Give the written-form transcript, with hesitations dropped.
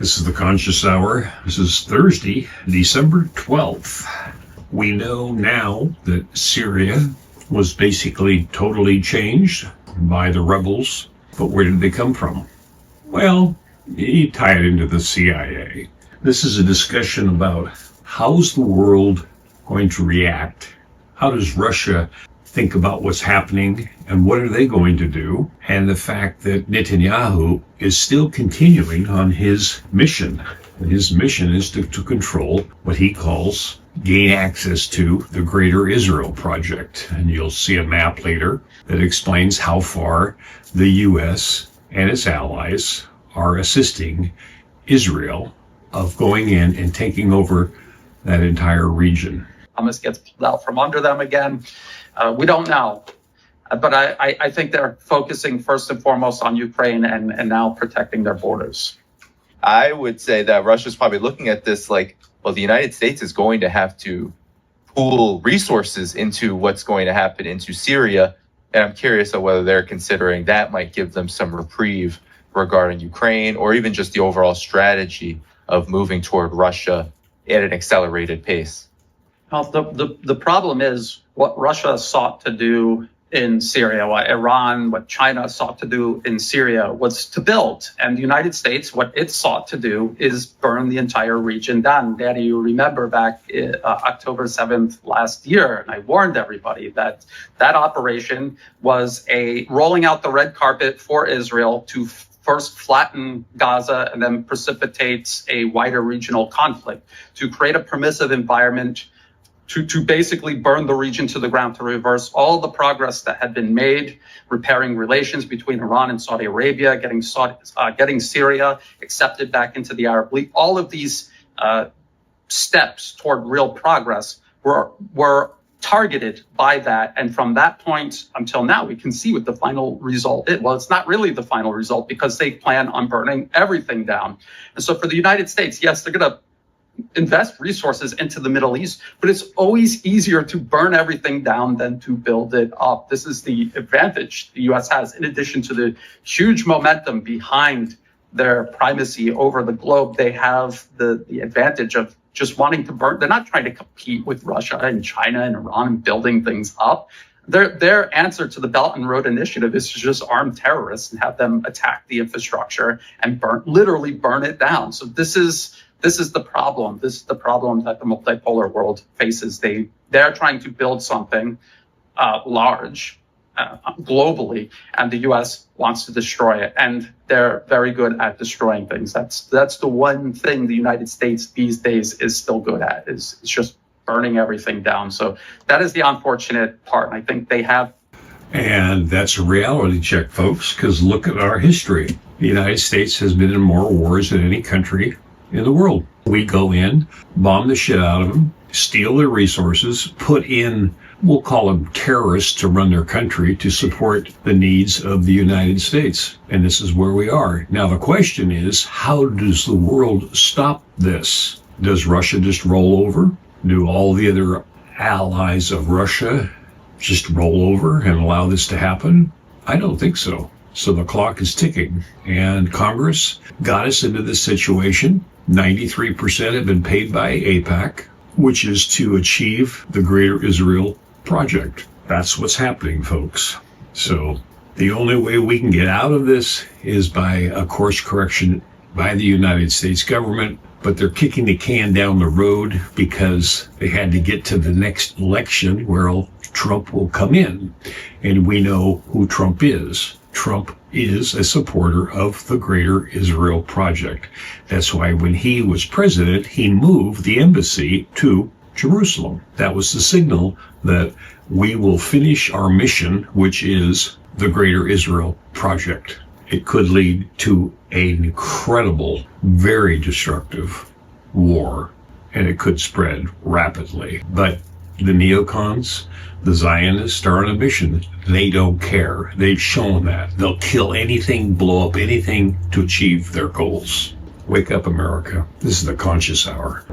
This is the Conscious Hour. This is Thursday, December 12th. We know now that Syria was basically totally changed by the rebels. But where did they come from? Well, you tie it into the CIA. This is a discussion about how's the world going to react? How does Russia think about what's happening and what are they going to do? And the fact that Netanyahu is still continuing on his mission. And his mission is to control what he calls gain access to the Greater Israel Project. And you'll see a map later that explains how far the U.S. and its allies are assisting Israel of going in and taking over that entire region. Hamas gets pulled out from under them again. We don't know. But I think they're focusing first and foremost on Ukraine and now protecting their borders. I would say that Russia's probably looking at this like, well, the United States is going to have to pool resources into what's going to happen into Syria. And I'm curious of whether they're considering that might give them some reprieve regarding Ukraine or even just the overall strategy of moving toward Russia at an accelerated pace. Well, the problem is what Russia sought to do in Syria, what Iran, what China sought to do in Syria was to build. And the United States, what it sought to do is burn the entire region down. Danny, you remember back October 7th last year, and I warned everybody that that operation was a rolling out the red carpet for Israel to first flatten Gaza and then precipitates a wider regional conflict, to create a permissive environment to basically burn the region to the ground, to reverse all the progress that had been made, repairing relations between Iran and Saudi Arabia, getting Syria accepted back into the Arab League. All of these steps toward real progress were targeted by that. And from that point until now, we can see what the final result is. Well, it's not really the final result because they plan on burning everything down. And so for the United States, yes, they're going to invest resources into the Middle East, but it's always easier to burn everything down than to build it up. This is the advantage the U.S. has, in addition to the huge momentum behind their primacy over the globe. They have the advantage of just wanting to burn. They're not trying to compete with Russia and China and Iran and building things up. Their answer to the Belt and Road Initiative is to just arm terrorists and have them attack the infrastructure and literally burn it down. So this is the problem. This is the problem that the multipolar world faces. They're trying to build something large globally, and the U.S. wants to destroy it. And they're very good at destroying things. That's the one thing the United States these days is still good at, is just burning everything down. So that is the unfortunate part. And I think they have. And that's a reality check, folks, because look at our history. The United States has been in more wars than any country in the world. We go in, bomb the shit out of them, steal their resources, put in, we'll call them terrorists to run their country to support the needs of the United States. And this is where we are. Now, the question is, how does the world stop this? Does Russia just roll over? Do all the other allies of Russia just roll over and allow this to happen? I don't think so. So the clock is ticking, and Congress got us into this situation. 93% have been paid by AIPAC, which is to achieve the Greater Israel Project. That's what's happening, folks. So the only way we can get out of this is by a course correction by the United States government, but they're kicking the can down the road because they had to get to the next election where Trump will come in. And we know who Trump is. Trump is a supporter of the Greater Israel Project. That's why when he was president, he moved the embassy to Jerusalem. That was the signal that we will finish our mission, which is the Greater Israel Project. It could lead to an incredible, very destructive war, and it could spread rapidly. But the neocons, the Zionists, are on a mission. They don't care. They've shown that. They'll kill anything, blow up anything to achieve their goals. Wake up, America. This is the Conscious Hour.